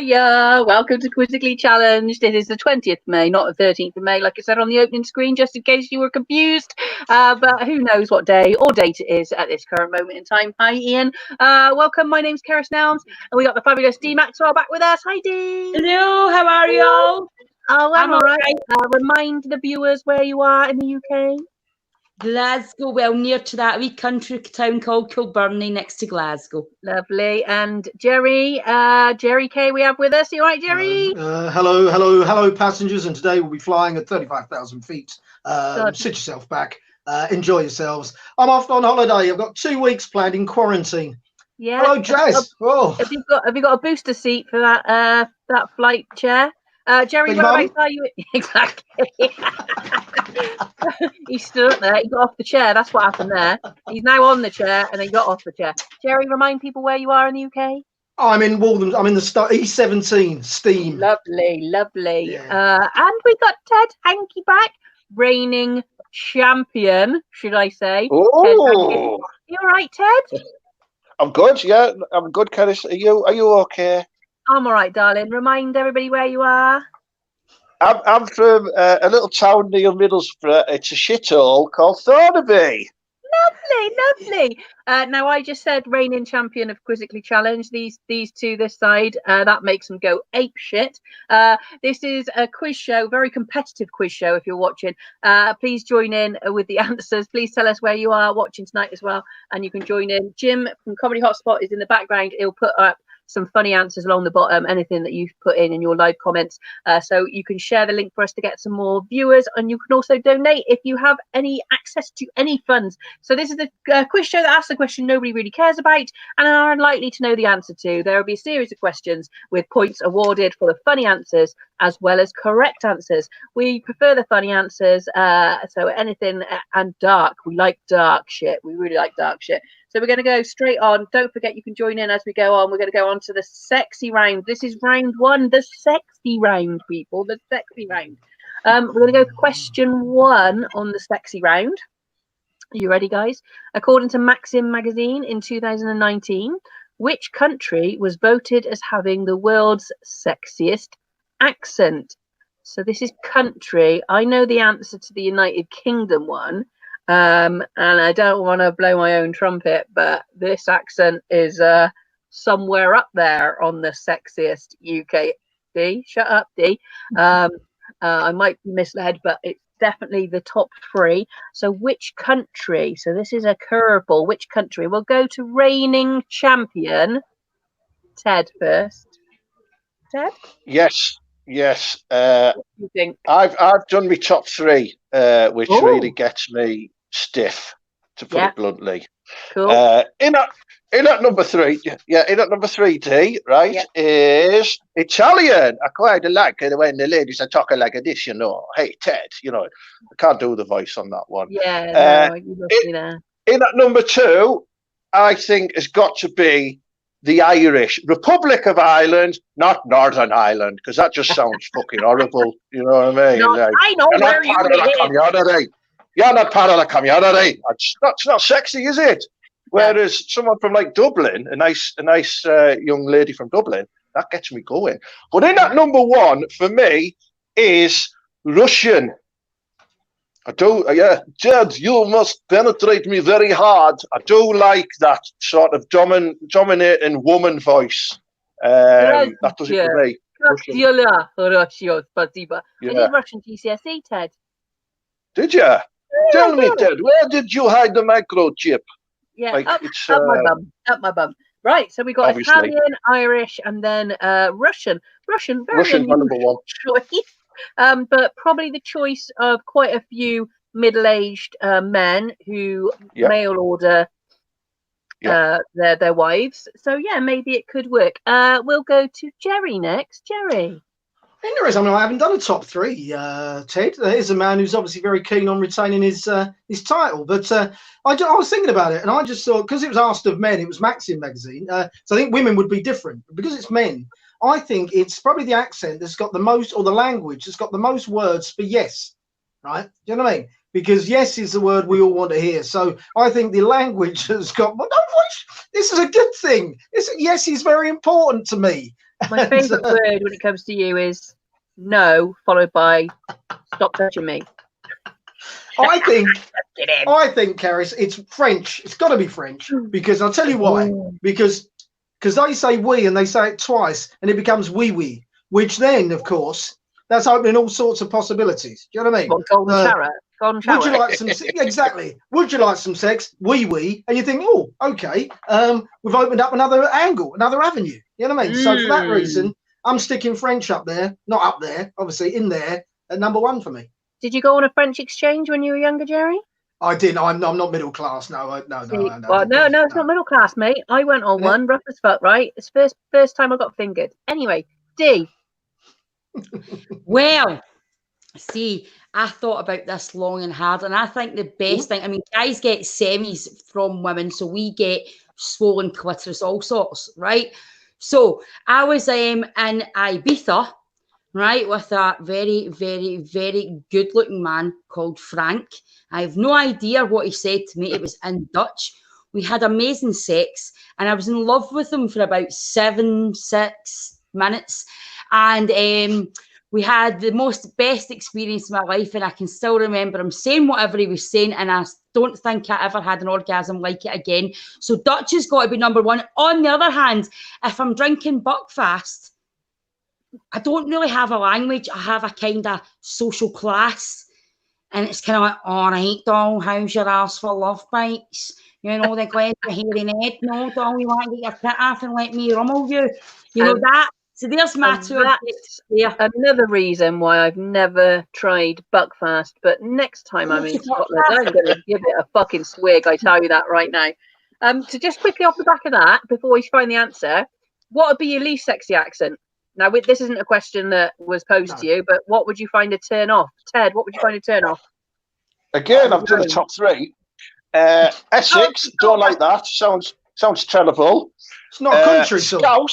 Hiya! Welcome to Quizzically Challenged. It is the 20th of May, not the 13th of May, like I said on the opening screen, just in case you were confused. But who knows what day or date it is at this current moment in time. Hi, Ian. Welcome. My name's Keris Nelms, and we got the fabulous D Maxwell back with us. Hi, D. Hello, how are you all? Oh, I'm all right. Remind the viewers where you are in the UK. Glasgow, well, near to that wee country town called Kilbirnie, next to Glasgow. Lovely. And Jerry K, we have with us. You all right, Jerry? Hello, passengers. And today we'll be flying at 35,000 feet. Sit yourself back. Enjoy yourselves. I'm off on holiday. I've got 2 weeks planned in quarantine. Yeah. Hello, Jazz. Have you got a booster seat for that flight chair? Jerry, whereabouts are you? Exactly. He stood up there. He got off the chair. That's what happened there. He's now on the chair and then got off the chair. Jerry, remind people where you are in the UK. I'm in Waltham. I'm in the E17 Steam. Lovely. Yeah. And we got Ted Hankey back, reigning champion, should I say? Oh, you all right, Ted? I'm good. Yeah, I'm good, Keris. Are you okay? I'm all right, darling. Remind everybody where you are. I'm from a little town near Middlesbrough. It's a shithole called Thornaby. Lovely. Now, I just said reigning champion of Quizzically Challenged. These two this side, that makes them go ape shit. This is a quiz show, very competitive quiz show. If you're watching, please join in with the answers. Please tell us where you are watching tonight as well, and you can join in. Jim from Comedy Hotspot is in the background. He'll put up some funny answers along the bottom, anything that you've put in your live comments, so you can share the link for us to get some more viewers, and you can also donate if you have any access to any funds. So this is a quiz show that asks a question nobody really cares about and are unlikely to know the answer to. There will be a series of questions with points awarded for the funny answers as well as correct answers. We prefer the funny answers, so anything and dark. We like dark shit. We really like dark shit. So we're going to go straight on. Don't forget, you can join in as we go on. We're going to go on to the sexy round. This is round one, the sexy round, people, the sexy round. We're going to go for question one on the sexy round. Are you ready, guys? According to Maxim magazine in 2019, which country was voted as having the world's sexiest accent? So this is country. I know the answer to the United Kingdom one. And I don't want to blow my own trumpet, but this accent is somewhere up there on the sexiest UK. D, shut up, D. I might be misled, but it's definitely the top three. So which country? So this is a curveball. Which country? We'll go to reigning champion Ted first. Ted? Yes. What do you think? I've done my top three, which really gets me stiff, to put it bluntly. Cool. In at number three, D, right, is Italian. I quite like it when the ladies are talking like this, you know. Hey, Ted, you know, I can't do the voice on that one. Yeah, no, you must be there. In at number two, I think has got to be the Irish Republic of Ireland, not Northern Ireland, because that just sounds fucking horrible. You know what I mean? No, I know where you live. You're not part of the community. It's not sexy, is it? Whereas someone from like Dublin, a nice young lady from Dublin, that gets me going. But in at number one for me is Russian. I do, Jed, you must penetrate me very hard. I do like that sort of dominating woman voice. That does it for me. I did Russian GCSE, Ted. Did you? Tell me, Ted, where did you hide the microchip? Yeah, like up my bum. Right, so we got obviously Italian, Irish, and then Russian. Russian, number one choice. But probably the choice of quite a few middle-aged men who mail order their wives. So yeah, maybe it could work. We'll go to Jerry next. Jerry. Interesting. I mean, I haven't done a top three, Ted. Here's a man who's obviously very keen on retaining his title. But I was thinking about it, and I just thought, because it was asked of men, it was Maxim magazine. So I think women would be different. But because it's men, I think it's probably the accent that's got the most, or the language that's got the most words for yes. Right? Do you know what I mean? Because yes is the word we all want to hear. So I think the language has got. This is a good thing. Yes is very important to me. My favourite word when it comes to you is no, followed by stop touching me. I think, Karis, it's French. It's got to be French because I'll tell you why. Because they say we and they say it twice and it becomes wee, which then, of course, that's opening all sorts of possibilities. Do you know what I mean? What, golden shower? Golden shower. Would you like some? Exactly. Would you like some sex? Wee, and you think, oh, okay. We've opened up another angle, another avenue. You know what I mean? So for that reason, I'm sticking French up there, not up there, obviously in there at number 1 for me. Did you go on a French exchange when you were younger, Jerry? I didn't. I'm not middle class. No. Well, no, it's not middle class, mate. I went on one, rough as fuck, right? It's first time I got fingered. Anyway, D. Well, see, I thought about this long and hard, and I think the best thing, I mean, guys get semis from women, so we get swollen clitoris, all sorts, right? So I was in Ibiza, right, with a very, very, very good-looking man called Frank. I have no idea what he said to me. It was in Dutch. We had amazing sex, and I was in love with him for about 6 minutes. And we had the best experience of my life, and I can still remember him saying whatever he was saying, and I don't think I ever had an orgasm like it again. So Dutch has got to be number 1. On the other hand, if I'm drinking Buckfast, I don't really have a language. I have a kind of social class, and it's kind of like, all right, doll, how's your ass for love bites? You know, the glad to hearing head. No, doll, you want to get your pit off and let me rummel you? You know that. So there's my 2. That's another reason why I've never tried Buckfast, but next time I'm in Scotland, I'm going to give it a fucking swig, I tell you that right now. So just quickly off the back of that, before we find the answer, what would be your least sexy accent? Now, this isn't a question that was posed to you, but what would you find a turn off? Ted, what would you find a turn off? Again, I've done a top 3. Essex, don't like that. Sounds terrible. It's not a country song.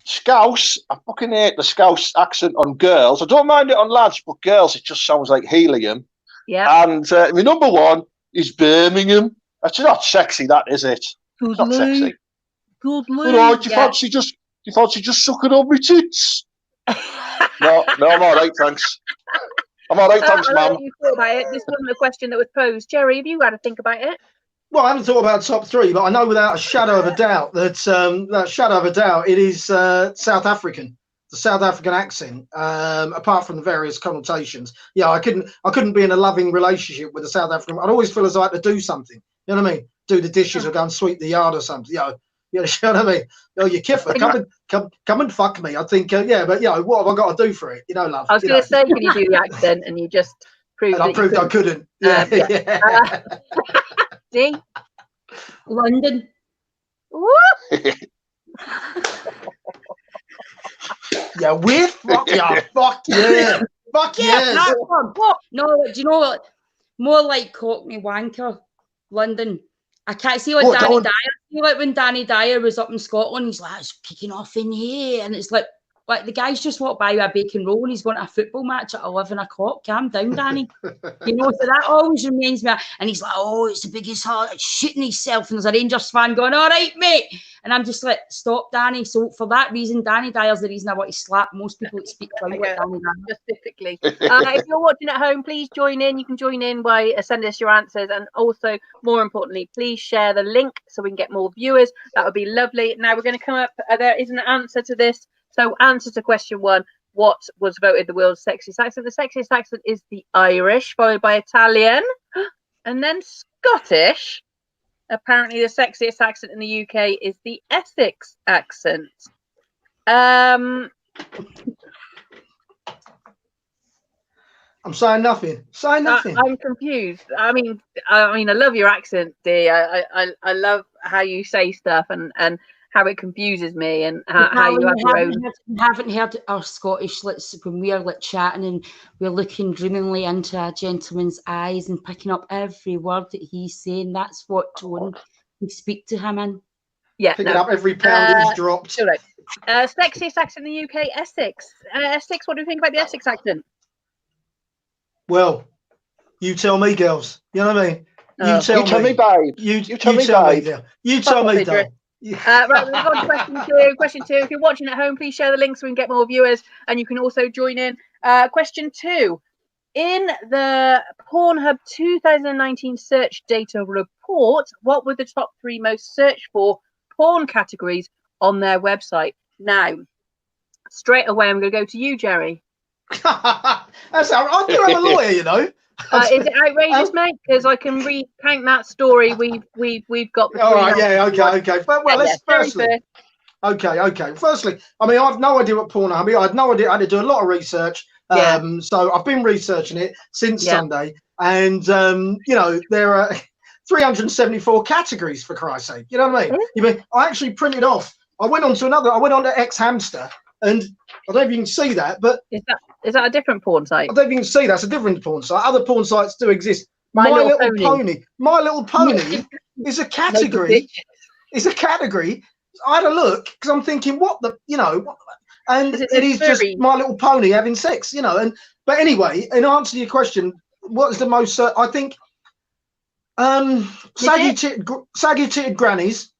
Scouse, I fucking hate the Scouse accent on girls. I don't mind it on lads, but girls, it just sounds like helium. Yeah. And my number 1 is Birmingham. That's not sexy, that is it? It's not sexy. Good All right, do you fancy just sucking on my tits? No, I'm all right, thanks. I'm all right, thanks, ma'am. You thought about it. This wasn't a question that was posed. Jerry, have you had to think about it? Well, I haven't thought about top 3, but I know without a shadow of a doubt that it is South African. The South African accent, apart from the various connotations. Yeah, I couldn't be in a loving relationship with a South African. I'd always feel as though I had to do something. You know what I mean? Do the dishes or go and sweep the yard or something. You know what I mean? Oh, you kiffer, come and fuck me. I think, but what have I got to do for it? You know, love. I was going to say, can you do the accent? And you just proved. And I proved I couldn't. Yeah. D. London. Yeah, we're fuck yeah. No, do you know what? More like Cockney wanker, London. I can't see like Danny Dyer. I feel like when Danny Dyer was up in Scotland, he's like, it's kicking off in here. And it's like the guy's just walked by with a bacon roll and he's going to a football match at 11 o'clock. Calm down, Danny. You know, so that always reminds me. And he's like, oh, it's the biggest heart, shitting himself. And there's a Rangers fan going, all right, mate. And I'm just like, stop, Danny. So for that reason, Danny Dyer's the reason I want to slap most people that speak like Danny Dyer. Specifically. If you're watching at home, please join in. You can join in by sending us your answers. And also, more importantly, please share the link so we can get more viewers. That would be lovely. Now we're going to come up. There is an answer to this. So answer to question 1, what was voted the world's sexiest accent? The sexiest accent is the Irish, followed by Italian, and then Scottish. Apparently the sexiest accent in the UK is the Essex accent. I'm saying nothing. I'm confused. I mean, I love your accent, Dee. I love how you say stuff and how it confuses me and how you have your own. Haven't heard our Scottish when we're like chatting and we're looking dreamingly into a gentleman's eyes and picking up every word that he's saying. That's what tone we speak to him in. Yeah, picking up every pound that he's dropped. Right. Sexiest accent in the UK, Essex. Essex. What do you think about the Essex accent? Well, you tell me, girls. You know what I mean? You tell me, babe. You tell me, babe. You tell me, Dale. Right, we've got to question two. Question two. If you're watching at home, please share the link so we can get more viewers, and you can also join in. Question two. In the Pornhub 2019 search data report, what were the top 3 most searched for porn categories on their website? Now, straight away, I'm going to go to you, Jerry. That's I do have a lawyer, you know. Is it outrageous, mate? Because I can recount that story we've got. All right, yeah, okay. Well, let's firstly. Okay. Firstly, I mean, I've no idea what Pornhub is. I had no idea. I had to do a lot of research. So I've been researching it since Sunday, and you know, there are 374 categories, for Christ's sake. You know what I mean? I actually printed off. I went on to X Hamster, and I don't know if you can see that, but is that a different porn site? I don't know if you can see that's a different porn site. Other porn sites do exist. My Little Pony. My Little Pony is a category. It's a category. I had a look because I'm thinking, what the, you know, and it is just My Little Pony having sex, you know. But anyway, in answer to your question, what is the most? I think saggy titted grannies.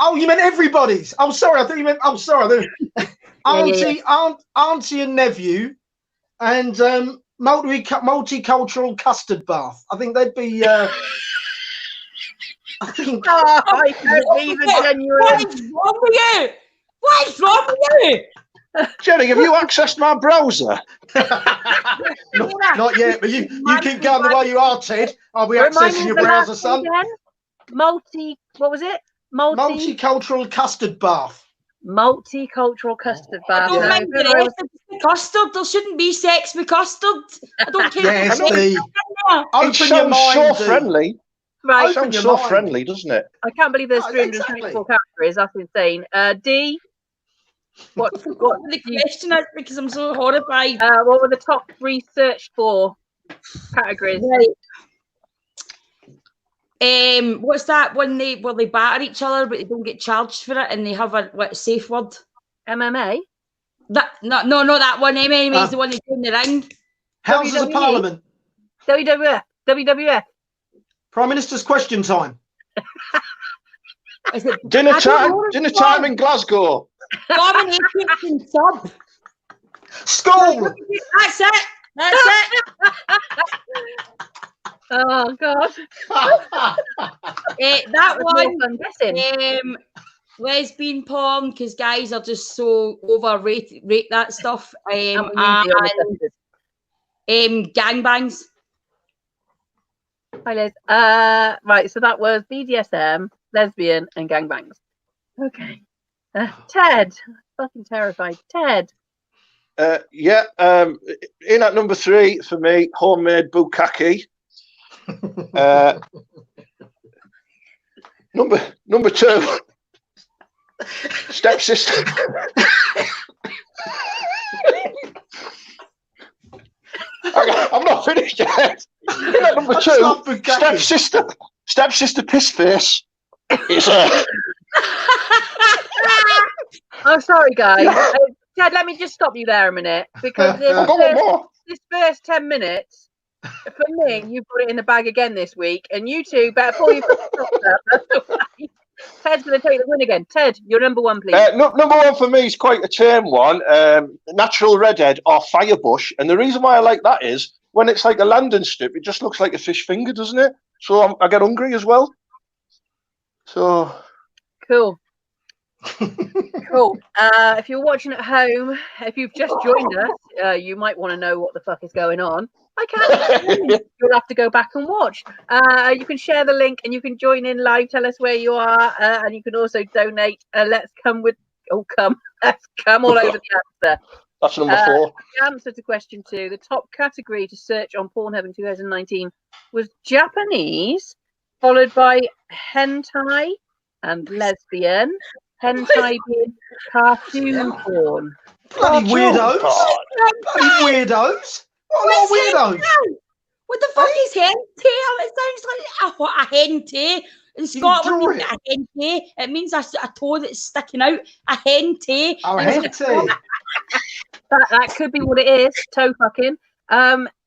Oh, you meant everybody's. Oh, sorry. I thought you meant. Oh, sorry. Auntie and nephew, and multicultural custard bath. I think they'd be. I think. Oh, I can't even genuinely. What is wrong with you? Jerry, have you accessed my browser? not yet, but you keep going the way you are, Ted. I'll be accessing your browser, son. What was it? Multicultural custard bath. Multicultural custard bath. I don't mind the rest of the custard. There shouldn't be sex with custard. I don't care. Yes, it sounds so friendly. Right. It sounds so friendly, doesn't it? I can't believe there's 324 categories. That's insane. D. What the question is, because I'm so horrified. What were the top 3 searched for categories? Right. What's that when they batter each other but they don't get charged for it and they have a safe word? MMA? Not that one. MMA is the one they do in the ring. Houses of Parliament. WWF. Prime Minister's question time. Dinner time in Glasgow. Dominatrix sub. School. That's it. Oh God. That one. Lesbian porn, because guys are just so rate that stuff. And gangbangs. Hi Liz. Right, so that was BDSM, lesbian, and gangbangs. Okay. Ted, fucking terrified. Ted. In at number 3 for me, homemade bukkake. Number 2, stepsister. I'm not finished yet. In at number 2, stepsister piss face. It's I'm sorry, guys. Ted, let me just stop you there a minute, because this first 10 minutes, for me, you've got it in the bag again this week, and you two better pull your up. Ted's going to take the win again. Ted, you're number 1, please. Number 1 for me is quite a tame one. Natural redhead or firebush, and the reason why I like that is when it's like a landing strip, it just looks like a fish finger, doesn't it? So I get hungry as well. So cool. Cool. If you're watching at home, if you've just joined us, you might want to know what the fuck is going on. I can't. You'll have to go back and watch. You can share the link and you can join in live. Tell us where you are, and you can also donate. Let's come all over the answer. That's number 4. The answer to question 2. The top category to search on Pornhub in 2019 was Japanese, followed by hentai and lesbian. Hentai being cartoon porn. Bloody weirdos! Bloody weirdos! What are weirdos? What the fuck is hentai? It sounds like a hentai. In Scotland, we get a hentai. It means a toe that's sticking out. A hentai. Oh, hentai. That could be what it is. Toe fucking.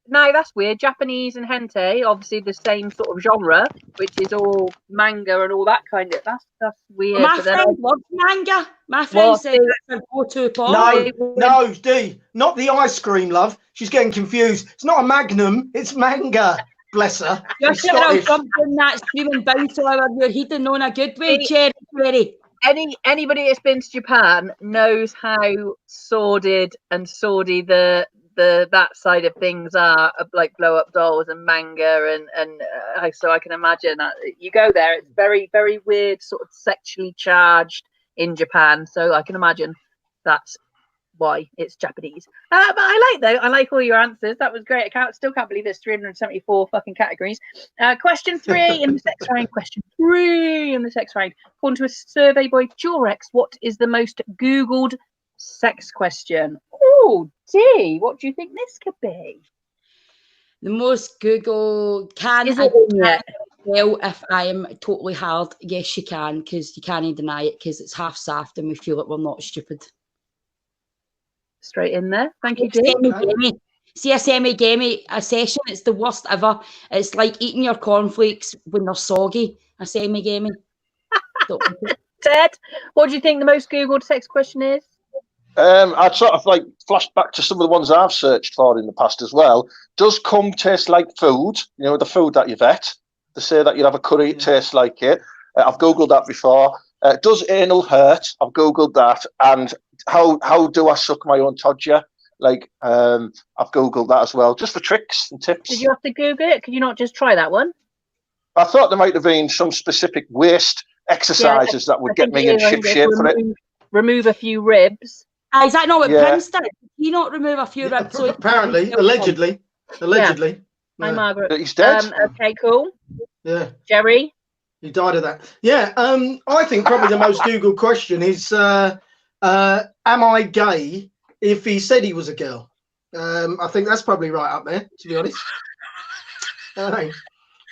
now that's weird. Japanese and hentai, obviously the same sort of genre, which is all manga and all that kind of. That's weird. My but then friend loves manga. My friend said that's her go-to porn. No, D, not the ice cream, love. She's getting confused. It's not a Magnum, it's manga. Bless her. You're She's sure I'll Scottish. jump in that screaming bounce over your heating on a good way, Cherry. Anybody that's been to Japan knows how sordid and sawdy the that side of things are, of like blow up dolls and manga and so I can imagine that you go there, it's very, very weird, sort of sexually charged in Japan. So I can imagine that's why it's Japanese. But I like all your answers. That was great. Still can't believe there's 374 fucking categories. Question 3 in the sex round. Question 3 in the sex round. According to a survey by Jurex, what is the most Googled sex question? Oh, D, what do you think this could be? The most Google can Is I it in yet? tell if I am totally hard? Yes, you can, because you can't deny it, because it's half saft and we feel like we're not stupid. Straight in there. Thank you, D. See a semi-gamey a session, it's the worst ever. It's like eating your cornflakes when they're soggy. A semi-gamey. Ted, what do you think the most Googled sex question is? I'd sort of like flash back to some of the ones I've searched for in the past as well. Does cum taste like food? You know, the food that you've ate. They say that you'd have a curry, it tastes like it. I've Googled that before. Does anal hurt? I've Googled that. And how do I suck my own todger? Like, I've Googled that as well, just for tricks and tips. Did you have to Google it? Could you not just try that one? I thought there might have been some specific waist exercises that would get me in ship shape for it. Remove a few ribs. Is that not what Prince did? Did he not remove a few ribs? So apparently, allegedly. Yeah. Hi, Margaret. He's dead. Okay, cool. Yeah. Jerry? He died of that. Yeah. I think probably the most Googled question is, am I gay if he said he was a girl? I think that's probably right up there, to be honest. Because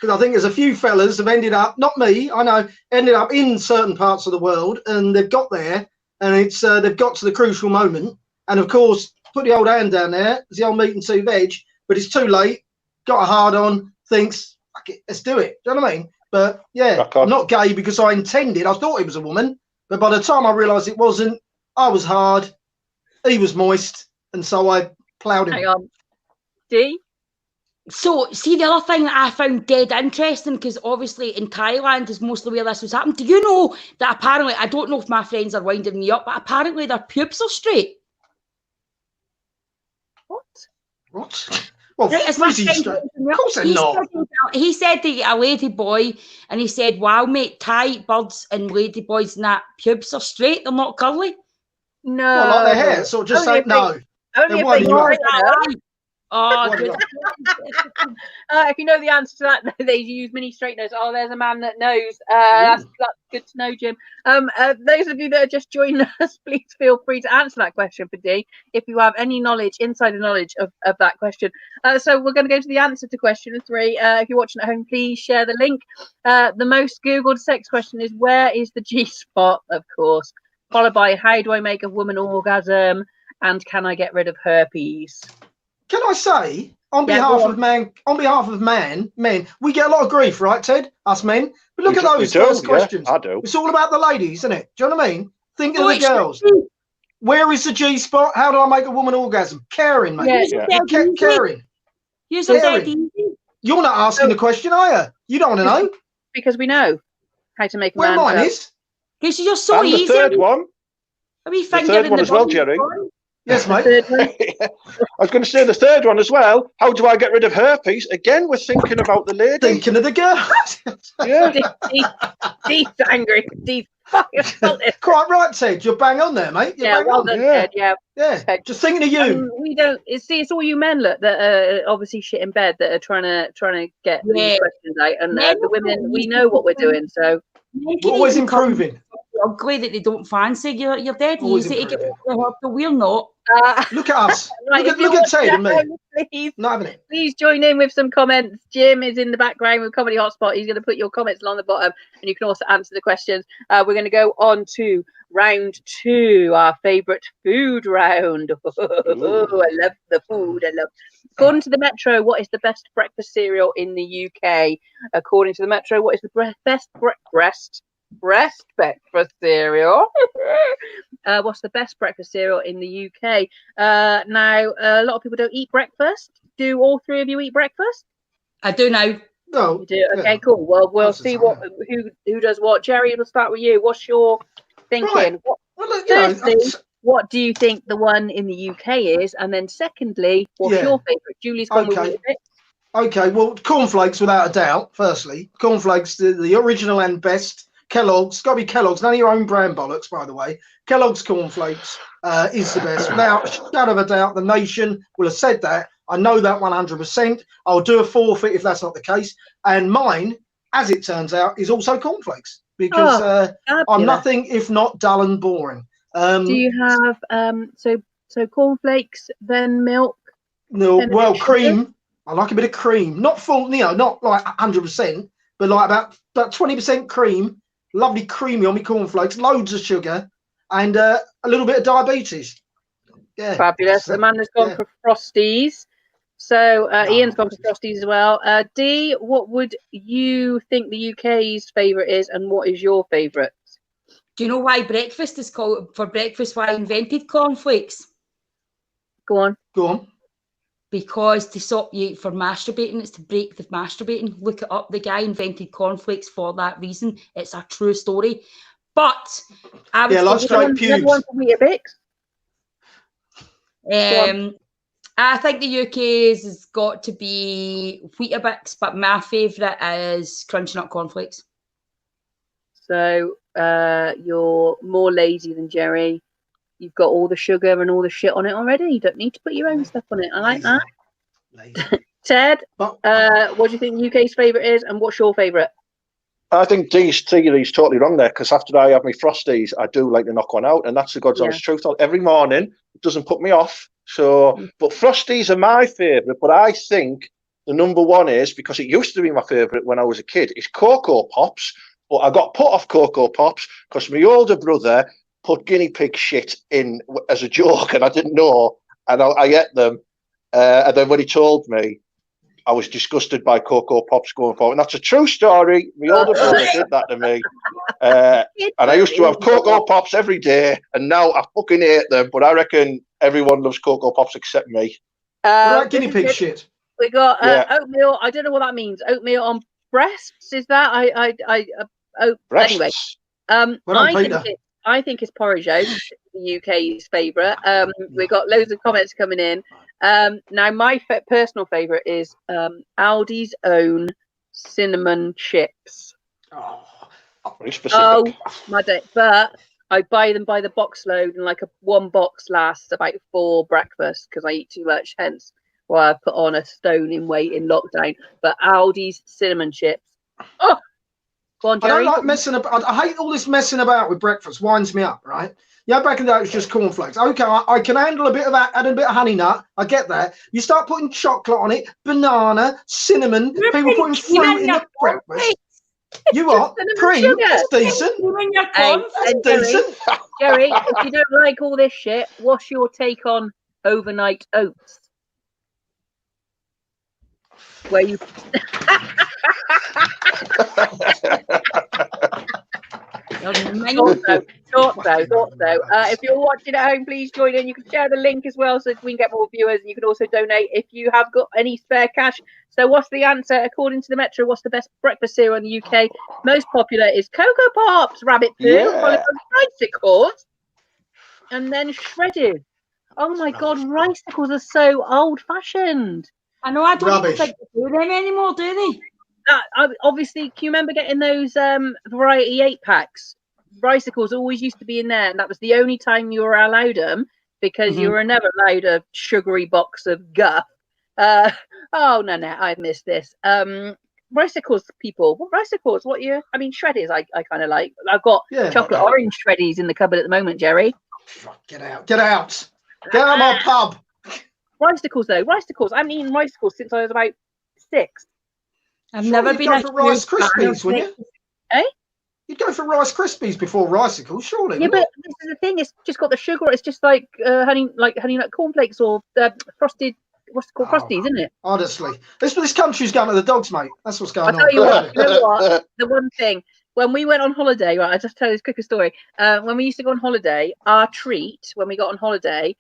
I think there's a few fellas have ended up, not me, I know, ended up in certain parts of the world, and they've got there, and it's they've got to the crucial moment, and of course, put the old hand down there, it's the old meat and two veg, but it's too late, got a hard on, thinks, fuck it, let's do it. Do you know what I mean? But yeah, I'm not gay because I intended, I thought it was a woman, but by the time I realised it wasn't, I was hard, he was moist, and so I ploughed him. Hang on. D? So, see, the other thing that I found dead interesting, because obviously in Thailand is mostly where this was happening. Do you know that apparently, I don't know if my friends are winding me up, but apparently their pubes are straight? What? Well, it's my friend, of course they're not. He said that a lady boy, and he said, wow, mate, Thai birds and lady boys and that pubes are straight, they're not curly. No. Well, like their hair, so just say no. Only if they are. Oh, good. If you know the answer to that, they use mini straighteners. Oh, there's a man that knows. That's good to know, Jim. Those of you that are just joining us, please feel free to answer that question for D if you have any knowledge, insider knowledge of that question. So we're going to go to the answer to question 3. If you're watching at home, please share the link. The most Googled sex question is, where is the G-spot? Of course. Followed by, how do I make a woman orgasm? And can I get rid of herpes? Can I say, on behalf of men, we get a lot of grief, right, Ted? Us men. But look at those first questions. I do. It's all about the ladies, isn't it? Do you know what I mean? Think of the girls. Where is the G-spot? How do I make a woman orgasm? Caring, mate. Caring. You're not asking the question, are you? You don't want to know. Because we know how to make a man. Well, mine is. Because you're so and easy. The third one. The third one as well, Jerry. Yes, mate. I was going to say the third one as well. How do I get rid of herpes? Again, we're thinking about the lady. Thinking of the girls. Yeah. Deep angry. Deep fucking salted. Quite right, Ted. You're bang on there, mate. You're bang on. Done, Ted. Yeah. Just thinking of you. We don't. It's all you men look that are obviously shit in bed that are trying to get these questions out, and the women, we know what we're doing. So we're always improving. ugly that they don't fancy. You're dead Always easy to get improving. over the hub, but we're not. Look at us. Right, look at Ted and me. Please, Not having it. please join in with some comments. Jim is in the background with Comedy Hotspot. He's going to put your comments along the bottom, and you can also answer the questions. We're going to go on to round 2, our favourite food round. Oh, I love the food. I love. According to the Metro, what is the best breakfast cereal in the UK? According to the Metro, what is the best breakfast cereal? What's the best breakfast cereal in the UK? Now, a lot of people don't eat breakfast. Do all 3 of you eat breakfast? I do now. No. You do? Okay, Yeah. cool. Well, we'll Most of the see time, who does what. Jerry, we'll start with you. What's your thinking? Right. What, Well, look, you know, firstly, what do you think the one in the UK is? And then secondly, what's your favourite? Julie's gone with Weetabix. Okay, well, cornflakes without a doubt. Firstly, cornflakes, the original and best. Kellogg's, got to be Kellogg's. None of your own brand bollocks, by the way. Kellogg's cornflakes is the best. Without a shadow of a doubt, the nation will have said that. I know that 100%. I'll do a forfeit if that's not the case. And mine, as it turns out, is also cornflakes because I'm nothing if not dull and boring. Do you have so cornflakes, then milk? No, well, cream. I like a bit of cream, not full, you know, not like 100%, but like about 20% cream. Lovely creamy on my cornflakes, loads of sugar, and a little bit of diabetes. Yeah, fabulous. Amanda's gone for Frosties. So Ian's gone for Frosties as well. Dee, what would you think the UK's favourite is, and what is your favourite? Do you know why breakfast is called for breakfast? Why I invented cornflakes? Go on. Go on. Because to stop you for masturbating, it's to break the masturbating. Look it up. The guy invented cornflakes for that reason. It's a true story. But I would like straight pubes. One for Weetabix. I think the UK's has got to be Weetabix, but my favourite is Crunchy Nut cornflakes. So you're more lazy than Jerry. You've got all the sugar and all the shit on it already. You don't need to put your own stuff on it. I like that. Ted, what do you think the UK's favourite is, and what's your favourite? I think Dee's theory's totally wrong there, because after I have my Frosties, I do like to knock one out, and that's the God's honest truth. Every morning, it doesn't put me off. So, but Frosties are my favourite, but I think the number one is, because it used to be my favourite when I was a kid, is Cocoa Pops. But I got put off Cocoa Pops because my older brother put guinea pig shit in as a joke, and I didn't know, and I ate them. And then when he told me, I was disgusted by Cocoa Pops going forward. And that's a true story. My older brother did that to me. And I used to have Cocoa Pops every day, and now I fucking hate them. But I reckon everyone loves Cocoa Pops except me. What about guinea pig shit? We got oatmeal. I don't know what that means. Oatmeal on breasts? Is that? Breasts. Anyway, I think it's porridge oat, the UK's favourite. We got loads of comments coming in. Now, my personal favourite is Aldi's own cinnamon chips. Very specific. Oh, my day. But I buy them by the box load, and like one box lasts about 4 breakfasts because I eat too much. Hence why I put on a stone in weight in lockdown. But Aldi's cinnamon chips. Oh! Go on, Jerry. I don't like messing about. I hate all this messing about with breakfast. Winds me up, right? Yeah, back in the day, it was just cornflakes. Okay, I can handle a bit of that, add a bit of honey nut. I get that. You start putting chocolate on it, banana, cinnamon, people putting fruit in the breakfast. You are cream. That's decent. That's decent. Jerry, if you don't like all this shit, what's your take on overnight oats? Where you... Thought so. If you're watching at home, please join in. You can share the link as well so we can get more viewers, and you can also donate if you have got any spare cash. So what's the answer? According to the Metro, what's the best breakfast cereal in the UK? Most popular is Cocoa Pops, Rabbit Poo, followed by Ricicles, and then shredded. Oh my God, Ricicles are so old-fashioned. I know, I don't even think they do them anymore, do they? Obviously, can you remember getting those variety 8-packs? Ricicles always used to be in there, and that was the only time you were allowed them, because you were never allowed a sugary box of guff. Oh no, I missed this. Ricicles, people. What Ricicles? What you? I mean, shreddies. I kind of like. I've got chocolate orange shreddies in the cupboard at the moment, Jerry. Get out! Get out! Get out of my pub! Ricicles though. Ricicles. I haven't eaten Ricicles since I was about 6. I've never been go for Rice Krispies, wouldn't you? Eh? You'd go for Rice Krispies before Ricicles, surely. Yeah, but this is the thing. It's just got the sugar. It's just like honey nut cornflakes or frosted. What's it called? Frosties, isn't it? Honestly, this country's going to the dogs, mate. That's what's going on. I'll tell you what. You know what? The one thing when we went on holiday, right? I just tell you this quick story. When we used to go on holiday, our treat when we got on holiday,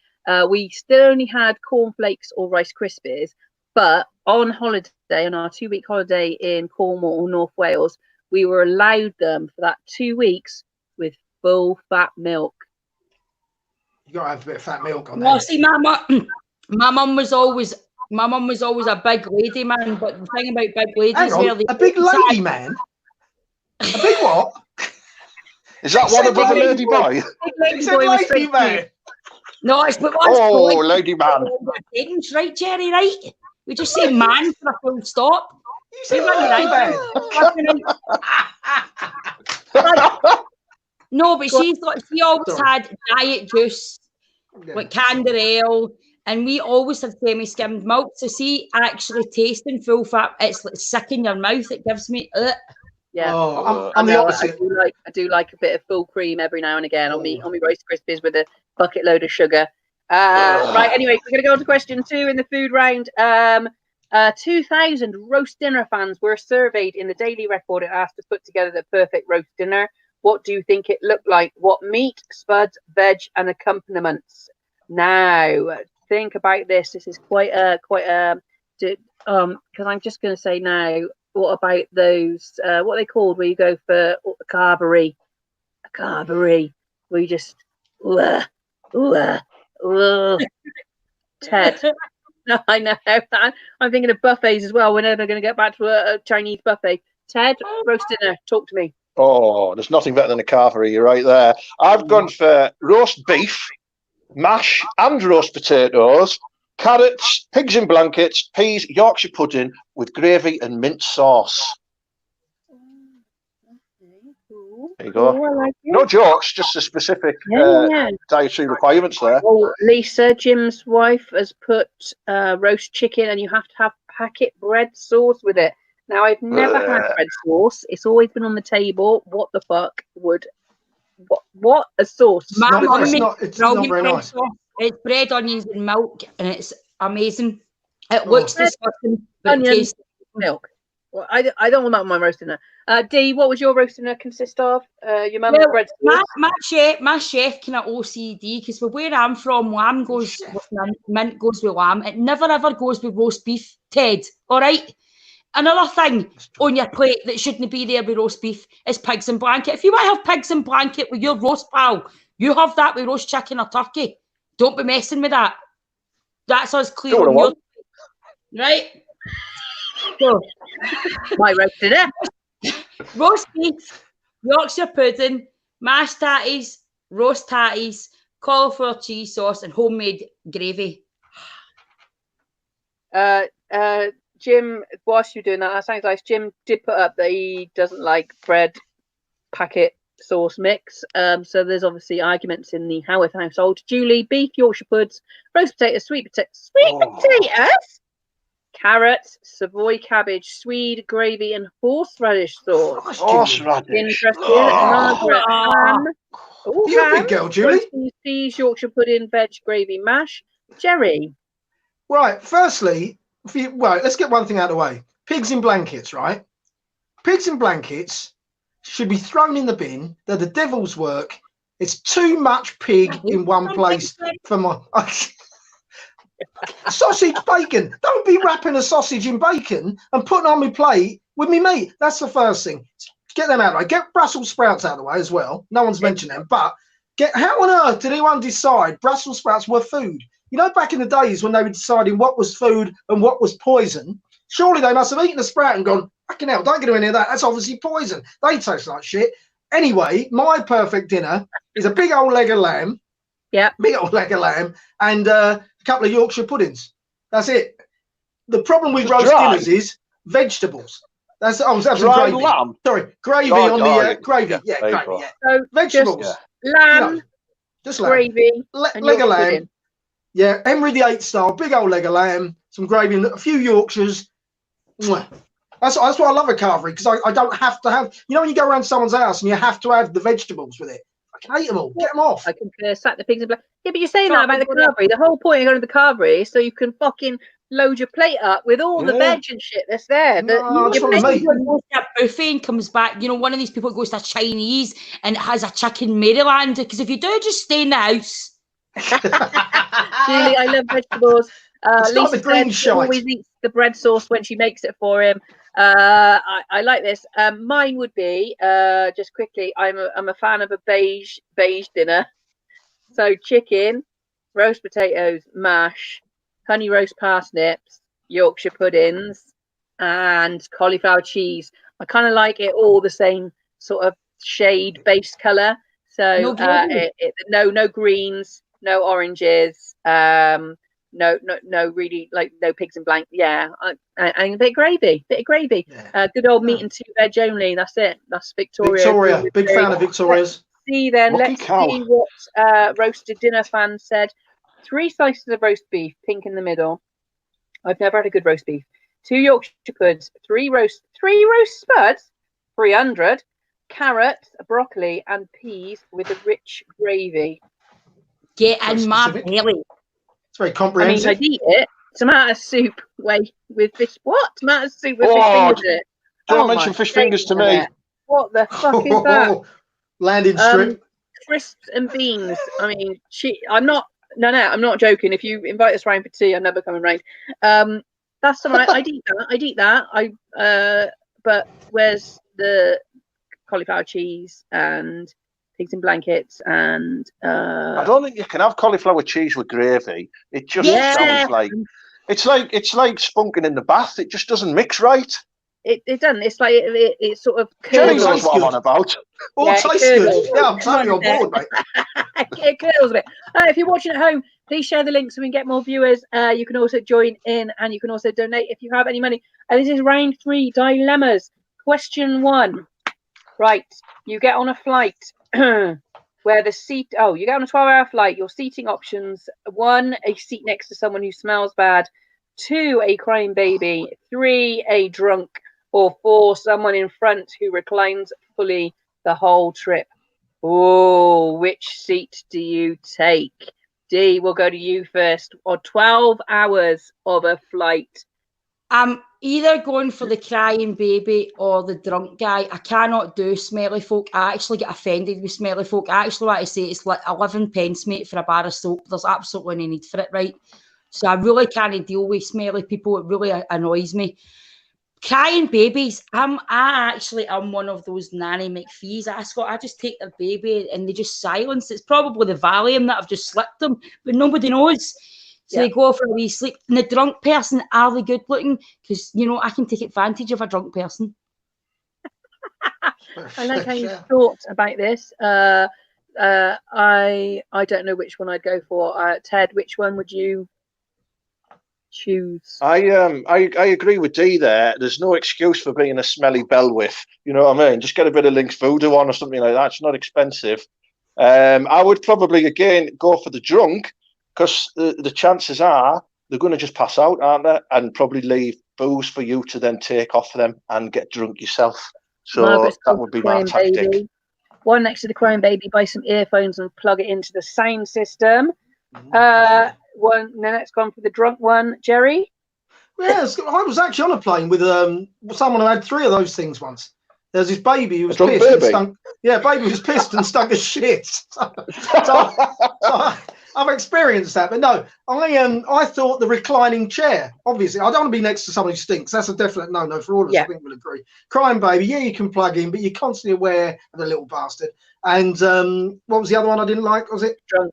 we still only had cornflakes or Rice Krispies. But on holiday, on our 2-week holiday in Cornwall or North Wales, we were allowed them for that 2 weeks with full fat milk. You gotta have a bit of fat milk on there. Well, see, my mum was always a big lady, man. But the thing about big ladies, Hang on, a big lady man. A big what? Is that one of the lady boy? It's a lady man. No, it's but lady man. Right, Jerry, right? We just say man for a full stop. You say lady man. No, but she always had diet juice, like Canderel, and we always had semi-skimmed milk. So see, actually tasting full fat, it's like sick in your mouth. It gives me Yeah, I'm the opposite. I do like a bit of full cream every now and again on me Rice Krispies with a bucket load of sugar. Right, anyway, we're going to go on to question 2 in the food round. 2,000 roast dinner fans were surveyed in the Daily Record and asked to put together the perfect roast dinner. What do you think it looked like? What meat, spuds, veg, and accompaniments? Now, think about this. This is quite because I'm just going to say now. What about those? What are they called? Where you go for a carvery, where you just Ted. No, I know. I'm thinking of buffets as well. We're never going to get back to a Chinese buffet. Ted, roast dinner. Talk to me. Oh, there's nothing better than a carvery. You're right there. I've gone for roast beef, mash and roast potatoes, carrots, pigs in blankets, peas, Yorkshire pudding with gravy and mint sauce. There you go. Like no jokes, just a specific dietary requirements there. Oh, Lisa, Jim's wife, has put roast chicken, and you have to have packet bread sauce with it. Now, I've never had bread sauce. It's always been on the table. What the fuck would... What a sauce. It's not very nice. Sauce. It's bread, onions, and milk, and it's amazing. It looks disgusting, but it tastes milk. Well, I don't want that on my roast dinner. Dee, what was your roast dinner consist of? Your mum's bread sauce? My chef kind of OCD, because for where I'm from, lamb goes with mint goes with lamb. It never ever goes with roast beef, Ted. All right. Another thing on your plate that shouldn't be there with roast beef is pigs in blanket. If you want to have pigs in blanket with your roast pal, you have that with roast chicken or turkey. Don't be messing with that. That's us clear on your right. So, my roast dinner. Roast beef, Yorkshire pudding, mashed tatties, roast tatties, cauliflower cheese sauce, and homemade gravy. Jim, whilst you're doing that sounds nice. Jim did put up that he doesn't like bread packet sauce mix. So there's obviously arguments in the Howarth household. Julie, beef, Yorkshire puds, roast potatoes, sweet potatoes, carrots, Savoy cabbage, swede gravy, and horseradish sauce. Horseradish. Interesting. Margaret, ham. You big girl, Julie. Peas, Yorkshire pudding, veg gravy, mash. Jerry. Right. Firstly, let's get one thing out of the way. Pigs in blankets, right? Pigs in blankets should be thrown in the bin. They're the devil's work. It's too much pig in one place for my... Sausage bacon. Don't be wrapping a sausage in bacon and putting on my plate with me meat. That's the first thing. Get them out of the way. Get Brussels sprouts out of the way as well. No one's mentioned them. But how on earth did anyone decide Brussels sprouts were food? You know, back in the days when they were deciding what was food and what was poison, surely they must have eaten a sprout and gone, fucking hell, don't get any of that. That's obviously poison. They taste like shit. Anyway, my perfect dinner is a big old leg of lamb. Yeah. Big old leg of lamb and a couple of Yorkshire puddings. That's it. The problem with roast dinners is vegetables. That's some Dry gravy. lamb. Sorry, gravy Oh, on oh, the yeah. gravy. Yeah, There you gravy. go. Yeah. So Vegetables. lamb, Just lamb. gravy, and Leg of Yorkshire lamb. pudding. Yeah, Henry VIII style, big old leg of lamb, some gravy, and a few Yorkshires. Mwah. That's why I love a carvery, because I don't have to have. You know, when you go around someone's house and you have to have the vegetables with it. I can hate them all. Get them off. I can sack the pigs in black. Yeah, but you're saying that about the carvery. The whole point of going to the carvery is so you can fucking load your plate up with all the veg and shit that's there. No, I just want the meat. Goes to a buffet and comes back, you know, one of these people goes to Chinese and has a chicken Maryland, because if you do, just stay in the house. Julie, I love vegetables. Lisa said she always eats the bread sauce when she makes it for him. I like this. Mine would be just quickly. I'm a fan of a beige dinner. So chicken, roast potatoes, mash, honey roast parsnips, Yorkshire puddings, and cauliflower cheese. I kind of like it all the same sort of shade base color. So no greens, no oranges, no really, like, no pigs in blank. Yeah, and a bit of gravy. Yeah. Good old meat and 2 veg only. That's it. That's Victoria. Big fan of Victoria's. Let's see what roasted dinner fans said. 3 slices of roast beef, pink in the middle. I've never had a good roast beef. 2 Yorkshire puds, 3 roast spuds, 300. Carrots, broccoli, and peas with a rich gravy. Get in my belly. It's very comprehensive. I mean, I'd eat it. Tomato soup with fish. What? Tomato soup with fish fingers in it? Don't mention fish fingers to me. What the fuck is that? Landing strip. Crisps and beans. I mean, I'm not joking. If you invite us round for tea, I'm never coming round. That's something I'd eat that. But where's the cauliflower cheese and pigs in blankets and I don't think you can have cauliflower cheese with gravy. It just sounds like it's like spunking in the bath. It just doesn't mix right. It doesn't. It's like it sort of curdles. That's what I'm on about. Tastes good. Yeah, I'm totally on board, mate. It curdles a bit. If you're watching at home, please share the link so we can get more viewers. You can also join in, and you can also donate if you have any money. And this is round 3 dilemmas. Question 1. Right, you get on a flight where the seat. Oh, you get on a 12-hour flight. Your seating options: 1, a seat next to someone who smells bad; 2, a crying baby; 3, a drunk; or 4, someone in front who reclines fully the whole trip. Oh, which seat do you take? D, we'll go to you first. Or 12 hours of a flight. I'm either going for the crying baby or the drunk guy. I cannot do smelly folk. I actually get offended with smelly folk. I actually want to say it's like 11 pence, mate, for a bar of soap. There's absolutely no need for it, right? So I really can't deal with smelly people. It really annoys me. Crying babies, I actually am one of those nanny McPhees. I just take their baby and they just silence. It's probably the Valium that I've just slipped them, but nobody knows. So they go for a wee sleep. And the drunk person, are they good looking? Because, you know, I can take advantage of a drunk person. I like how you thought about this. I don't know which one I'd go for. Ted, which one would you choose? I agree with Dee there. There's no excuse for being a smelly bellwith. You know what I mean? Just get a bit of Lynx Voodoo on or something like that. It's not expensive. I would probably again go for the drunk, because the chances are they're going to just pass out, aren't they? And probably leave booze for you to then take off them and get drunk yourself. So that would be my tactic. Baby. One next to the crying baby, buy some earphones and plug it into the sound system. The next one for the drunk one, Jerry. Yes, I was actually on a plane with someone who had 3 of those things once. There's this baby who was pissed and stunk. Yeah, baby was pissed and stunk as shit. So I've experienced that, but no, I thought the reclining chair. Obviously, I don't want to be next to someone who stinks. That's a definite no for all of us. I think we'll agree. Crying baby, yeah, you can plug in, but you're constantly aware of the little bastard. And what was the other one I didn't like? Was it drunk?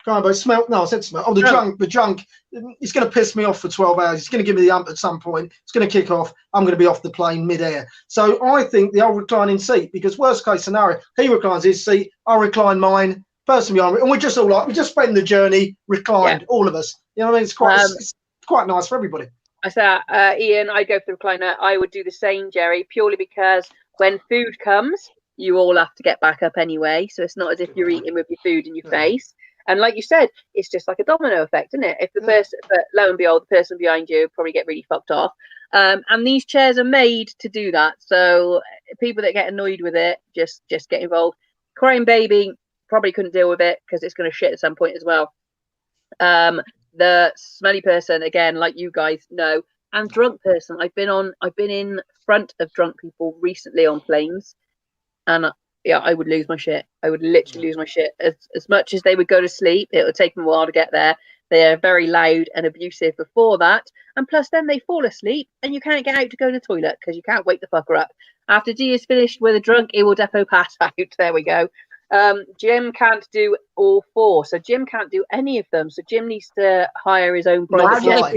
Crying baby, smell. No, I said smell. Oh, the drunk. The drunk. It's going to piss me off for 12 hours. It's going to give me the ump at some point. It's going to kick off. I'm going to be off the plane mid-air. So I think the old reclining seat, because worst case scenario, he reclines his seat, I recline mine. Person behind me, and we're just all like, we just spend the journey reclined, all of us. You know what I mean? It's quite nice for everybody. I said, Ian, I'd go for the recliner. I would do the same, Jerry, purely because when food comes, you all have to get back up anyway. So it's not as if you're eating with your food in your face. And like you said, it's just like a domino effect, isn't it? If the person, but lo and behold, the person behind you probably get really fucked off. And these chairs are made to do that. So people that get annoyed with it, just get involved. Crying baby probably couldn't deal with it because it's going to shit at some point as well. The smelly person, again, like you guys know, and drunk person. I've been in front of drunk people recently on planes, and yeah, I would lose my shit. I would literally lose my shit. As much as they would go to sleep, it would take them a while to get there. They are very loud and abusive before that, and plus then they fall asleep, and you can't get out to go to the toilet because you can't wake the fucker up. After G is finished with a drunk, he will defo pass out. There we go. Jim can't do all four, so Jim can't do any of them. So Jim needs to hire his own private jet.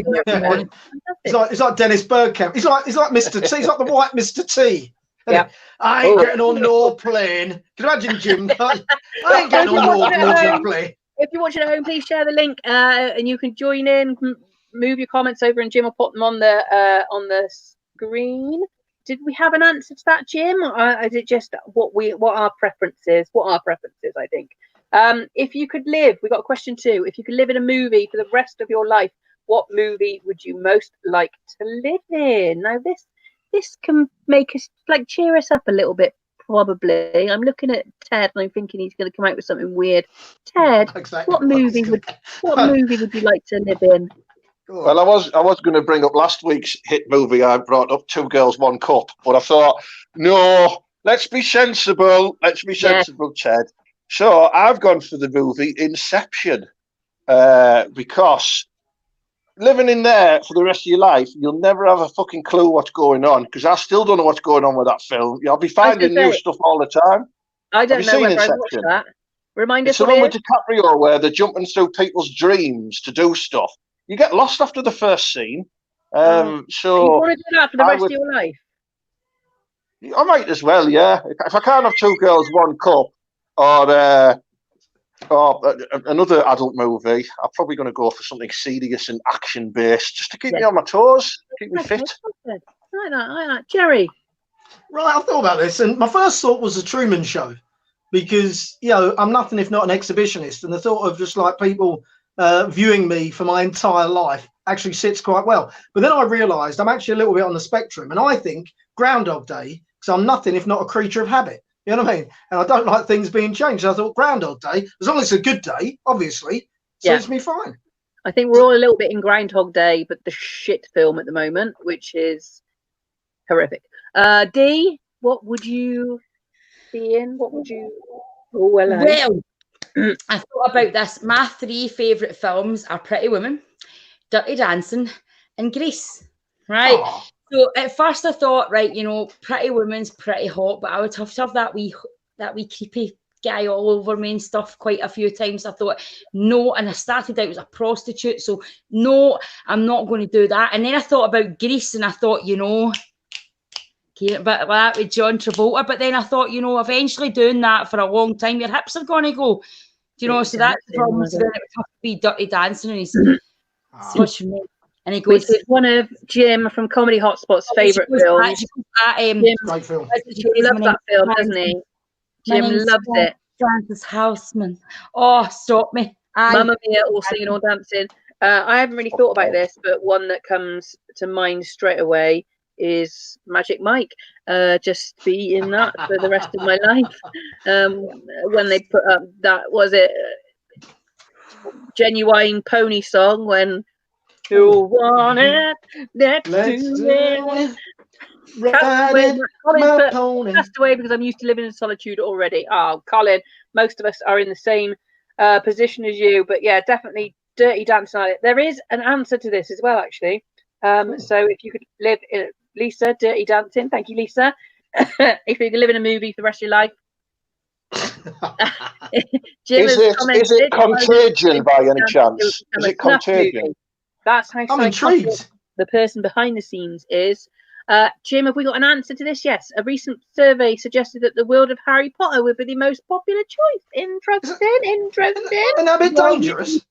It's like Dennis Bergkamp. He's like Mr. T. He's like the white Mr. T. Yeah. I ain't getting on no plane. Can you imagine, Jim? I ain't getting on no bloody plane. If you're watching at home, please share the link, and you can join in. Move your comments over, and Jim will put them on the screen. Did we have an answer to that, Jim? Or is it just what our preferences? What our preferences, I think. If you could live, we got a question too. If you could live in a movie for the rest of your life, what movie would you most like to live in? Now this can make us cheer us up a little bit. Probably. I'm looking at Ted and I'm thinking he's going to come out with something weird. Ted, exactly. what movie would you like to live in? Well, I was going to bring up last week's hit movie. I brought up Two Girls, One Cup, but I thought, no, let's be sensible. Let's be sensible, Ted. So I've gone for the movie Inception, because living in there for the rest of your life, you'll never have a fucking clue what's going on, because I still don't know what's going on with that film. I'll be finding new stuff all the time. I don't know whether I watched that. Remind us. It's the one with DiCaprio where they're jumping through people's dreams to do stuff. You get lost after the first scene. So you want to do that for the rest of your life? I might as well, yeah. If I can't have Two Girls, One Cup, or another adult movie, I'm probably going to go for something serious and action-based, just to keep me on my toes, keep me fit. I like that. Jerry? Right, I've thought about this, and my first thought was The Truman Show, because, I'm nothing if not an exhibitionist, and the thought of just like people viewing me for my entire life actually sits quite well. But then I realised I'm actually a little bit on the spectrum, and I think Groundhog Day, because I'm nothing if not a creature of habit. You know what I mean? And I don't like things being changed. So I thought Groundhog Day, as long as it's a good day, obviously, suits me fine. I think we're all a little bit in Groundhog Day, but the shit film at the moment, which is horrific. D, what would you be in? What would you? Oh, well, I thought about this. My 3 favourite films are Pretty Woman, Dirty Dancing, and Grease. Right. Oh. So at first I thought, right, Pretty Woman's pretty hot, but I would have to have that wee creepy guy all over me and stuff quite a few times. I thought, no, and I started out as a prostitute, so no, I'm not going to do that. And then I thought about Grease, and I thought, but that with John Travolta. But then I thought, eventually doing that for a long time, your hips are going to go. So that's the problem. So then it would have to be Dirty Dancing, and he's such me. And he goes, which is one of Jim from Comedy Hotspot's favourite films. Jim loves that film, doesn't he? Jim loves it. Francis Houseman. Oh, stop me. Mamma Mia, all singing, all dancing. I haven't really thought about this, but one that comes to mind straight away is Magic Mike. Just be in that for the rest of my life. When they put up that, was it Genuine Pony song, when you want it, let's do it. Colin passed away because I'm used to living in solitude already. Oh, Colin, most of us are in the same position as you, but yeah, definitely Dirty Dancing. There is an answer to this as well, actually. So if you could live in Lisa, Dirty Dancing, thank you, Lisa. If you could live in a movie for the rest of your life. Jim is it Contagion by any chance? Is it Contagion? That's how I'm intrigued. The person behind the scenes is. Jim, have we got an answer to this? Yes. A recent survey suggested that the world of Harry Potter would be the most popular choice. Interesting. And a bit dangerous.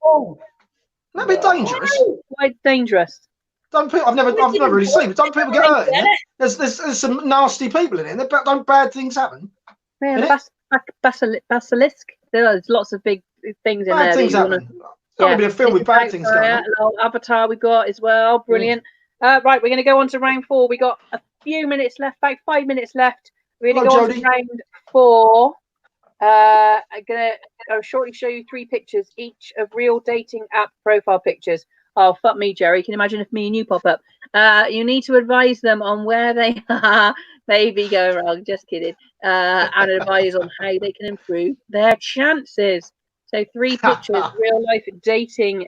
A bit dangerous. Quite dangerous. Don't people? I've never really seen, but don't people get hurt in it? There's some nasty people in it. Don't bad things happen? Yeah, the basilisk. There's lots of big things in bad there. Things happen. It's got to be a film with bad things going on. Avatar we got as well. Brilliant. Right, we're going to go on to round 4. We got a few minutes left, about 5 minutes left. We're going to go on to round 4. I'm going to shortly show you 3 pictures, each of real dating app profile pictures. Oh, fuck me, Jerry. Can you imagine if me and you pop up? You need to advise them on where they maybe go wrong. Just kidding. And advise on how they can improve their chances. So 3 pictures, real life dating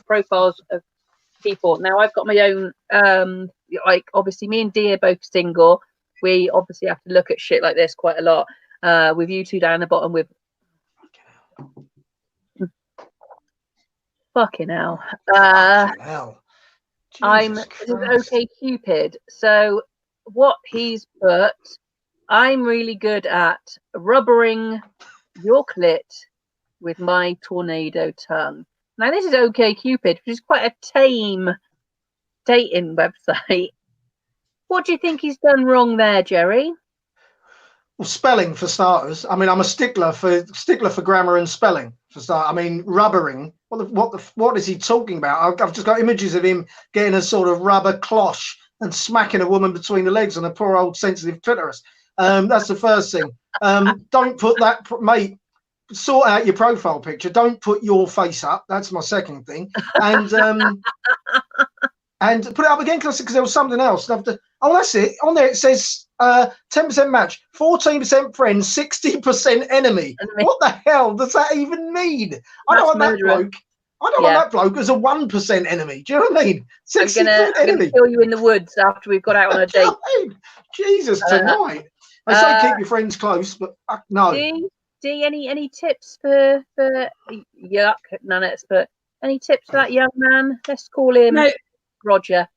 profiles of people. Now I've got my own. Like obviously, me and Dee are both single. We obviously have to look at shit like this quite a lot. With you two down the bottom with. Fucking hell. I'm okay Cupid. So what he's put, I'm really good at rubbering your clit with my tornado tongue. Now this is OK Cupid, which is quite a tame dating website. What do you think he's done wrong there, Jerry? Well, spelling for starters. I mean, I'm a stickler for grammar and spelling for start. I mean, rubbering. What is he talking about? I've just got images of him getting a sort of rubber cloche and smacking a woman between the legs on a poor old sensitive clitoris. That's the first thing. Don't put that, mate. Sort out your profile picture. Don't put your face up. That's my second thing. And and put it up again because there was something else. That's it. On there it says 10% match, 14% friend, 60% enemy. What the hell does that even mean? I don't want that bloke. I don't want that bloke as a 1% enemy. Do you know what I mean? 60% I'm gonna kill you in the woods after we've got out on a date. Jesus, tonight. I say keep your friends close, but no. Dee, any tips for yuck, nunnets, but any tips for that young man? Let's call him Roger.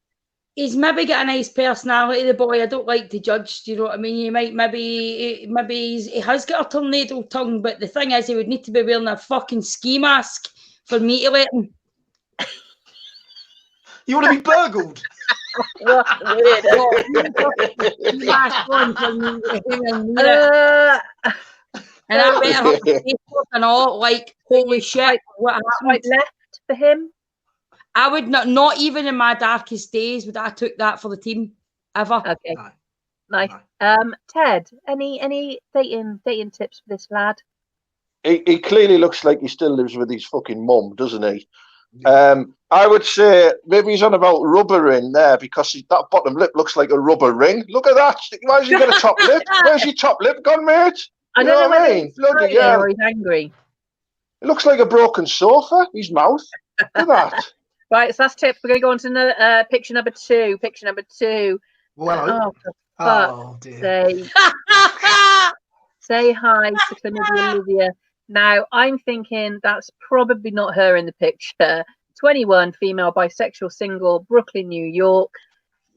He's maybe got a nice personality, the boy. I don't like to judge. Do you know what I mean? He might he has got a tornado tongue, but the thing is, he would need to be wearing a fucking ski mask for me to let him. You want to be burgled? What weird. And I better have Facebook and all, like, holy shit, what happened? Left for him? I would not even in my darkest days would I took that for the team, ever. Okay, nice. Ted, any dating tips for this lad? He clearly looks like he still lives with his fucking mum, doesn't he? I would say maybe he's on about rubbering there because that bottom lip looks like a rubber ring. Look at that. Why has he got a top lip? Where's your top lip gone, mate? I don't know what I mean. Bloody hell. Or he's angry. It looks like a broken sofa, his mouth. Look at that. Right, so that's tip. We're going to go on to another, picture number 2. Picture number 2. Well, for fuck's sake. Say hi to Chlamydia Olivia. Now, I'm thinking that's probably not her in the picture. 21, female, bisexual, single, Brooklyn, New York.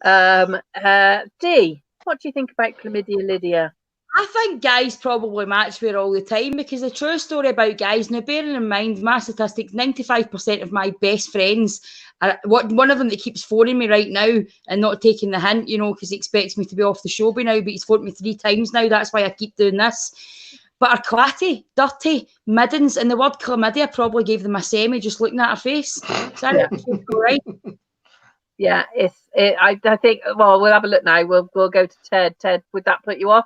Dee, what do you think about Chlamydia Lydia? I think guys probably match with her all the time because the true story about guys, now bearing in mind my statistics, 95% of my best friends, one of them that keeps phoning me right now and not taking the hint, you know, because he expects me to be off the show by now, but he's phoned me 3 times now, that's why I keep doing this, but are clatty, dirty, middens, and the word chlamydia probably gave them a semi just looking at her face. Right? Yeah, I think, well, we'll have a look now. We'll go to Ted. Ted, would that put you off?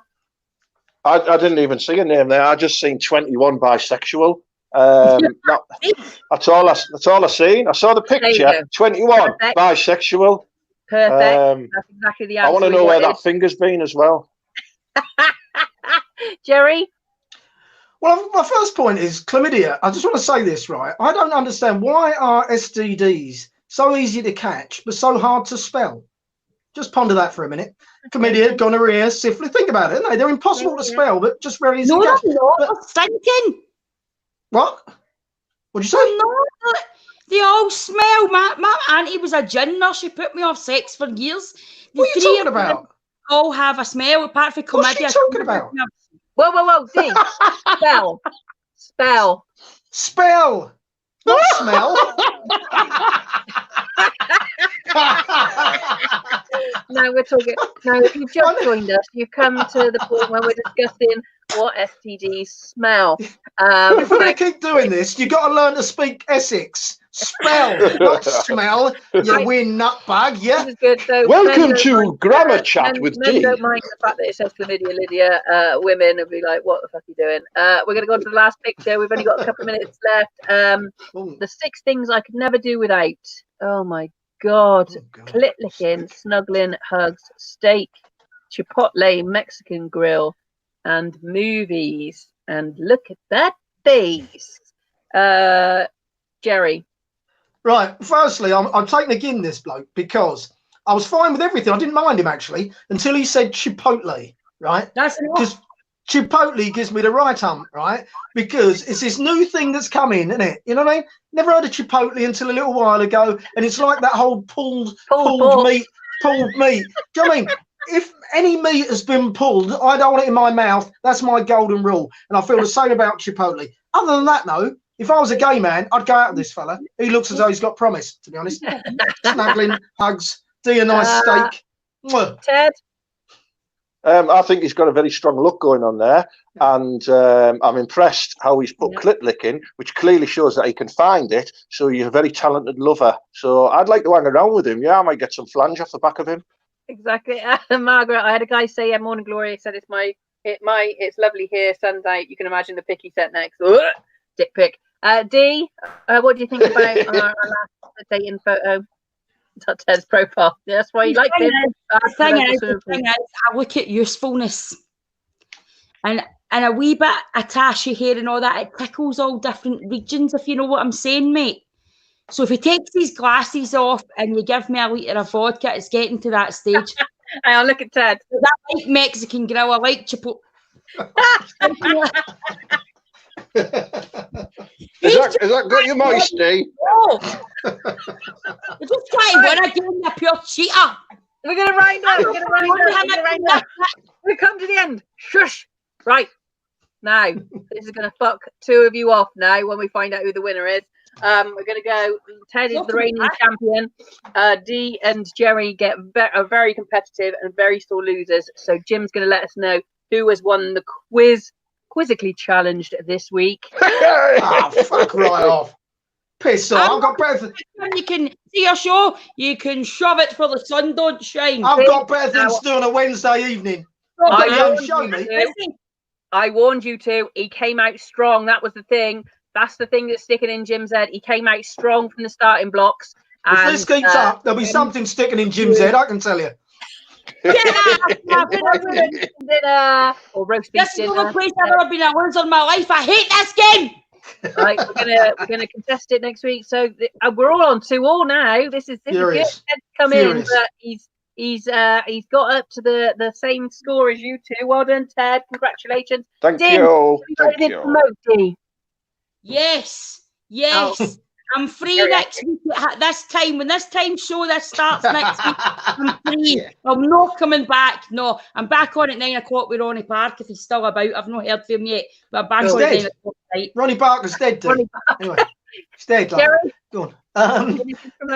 I didn't even see a name there. I just seen 21 bisexual. That's all I seen. I saw the picture. 21 Perfect. Bisexual. Perfect. That's exactly the answer. I want to know where that finger's been as well. Jerry? Well, my first point is chlamydia. I just want to say this, right? I don't understand why are STDs so easy to catch but so hard to spell. Just ponder that for a minute. Chlamydia, gonorrhea, syphilis. Think about it. They're impossible to spell, but just very easy to catch. No, stinking. What? What'd you say? No, they all smell. My auntie was a gin nurse. She put me off sex for years. What are you talking about? All have a smell, apart from chlamydia. What's she talking about? Whoa, Dee. Spell. Not smell. Now we're talking. Now, if you've just joined us, you've come to the point where we're discussing what STDs smell. If we're going to keep doing this, you've got to learn to speak Essex. Spell, not smell. You win nutbag, yeah? This is good. So Welcome to Grammar Chat with men D. don't mind the fact that it says chlamydia, Lydia. Women will be like, what the fuck are you doing? We're going to go on to the last picture. We've only got a couple of minutes left. The 6 things I could never do without. Oh, my God. Clit licking, snuggling, hugs, steak, Chipotle, Mexican grill, and movies. And look at that face. Jerry. Right. Firstly, I'm taking again this bloke because I was fine with everything. I didn't mind him actually until he said Chipotle. Right. That's because Chipotle gives me the right hump. Right. Because it's this new thing that's come in, isn't it? You know what I mean? Never heard of Chipotle until a little while ago, and it's like that whole pulled meat. Do you know what I mean? If any meat has been pulled, I don't want it in my mouth. That's my golden rule, and I feel the same about Chipotle. Other than that, though. If I was a gay man, I'd go out with this fella. He looks as though he's got promise, to be honest. Snuggling, hugs, do a nice steak. Ted? I think he's got a very strong look going on there. And I'm impressed how he's put clit licking, which clearly shows that he can find it. So you're a very talented lover. So I'd like to hang around with him. Yeah, I might get some flange off the back of him. Exactly. Margaret, I had a guy say, Morning Glory, said it's lovely here, sun's out. You can imagine the pic he sent next. Dick pic. D, what do you think about our last dating photo? That's Ted's profile. That's why you like him. The thing is, I look at usefulness, and a wee bit of tashy hair and all that. It tickles all different regions, if you know what I'm saying, mate. So if he takes his glasses off and you give me a litre of vodka, it's getting to that stage. I'll look at Ted. I like Mexican grill. I like Chipotle. Is that got your moist, D? Oh. You're just trying to win again, you pure cheater. We're going to wind up. We're going to come to the end. Shush. Right. Now, this is going to fuck 2 of you off now when we find out who the winner is. We're going to go. Ted is the reigning champion. D and Jerry are very competitive and very sore losers. So Jim's going to let us know who has won the Quizzically Challenged this week. Fuck right off. Piss off. I've got better. You can see your show. You can shove it for the sun don't shine. I've got better things to do on a Wednesday evening. I warned you to. He came out strong. That was the thing. That's the thing that's sticking in Jim's head. He came out strong from the starting blocks. If this keeps up, there'll be something sticking in Jim's head, I can tell you. Or roast beef This is the only place I've ever been at once in my life. I hate this game. Right, we're gonna contest it next week. So we're all on 2-2 now. This is good. Ted's come in, but he's got up to the same score as you two. Well done, Ted. Congratulations. Thank you. Yes. Oh. I'm free next week at this time. When this time show this starts next week, I'm free. I'm not coming back. No, I'm back on at 9 o'clock with Ronnie Park if he's still about. I've not heard from him yet, but I'm back on at 9 o'clock tonight. Ronnie Parker's dead, dude. Anyway, he's dead. Go on.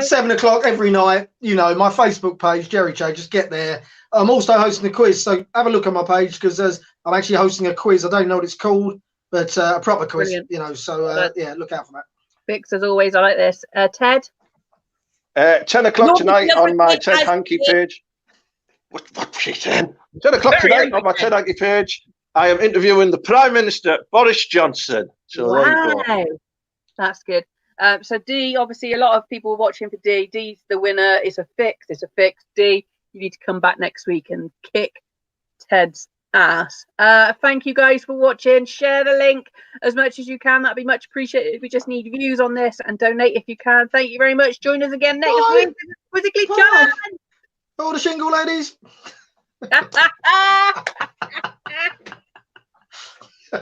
7 o'clock every night. You know, my Facebook page, Jerry J. Just get there. I'm also hosting a quiz, so have a look on my page because I'm actually hosting a quiz. I don't know what it's called, but a proper quiz. Brilliant. You know, so yeah, look out for that. Fix as always. I like this. Ted? 10 o'clock tonight on my Ted Hankey page. What she saying? 10 o'clock tonight on my Ted Hankey page. I am interviewing the Prime Minister, Boris Johnson. So there you go. That's good. So D, obviously a lot of people are watching for D. D's the winner. It's a fix. D, you need to come back next week and kick Ted's ass. Thank you guys for watching. Share the link as much as you can. That'd be much appreciated. We just need views on this, and donate if you can. Thank you very much. Join us again next week. Quizzically Challenged. All the shingle ladies.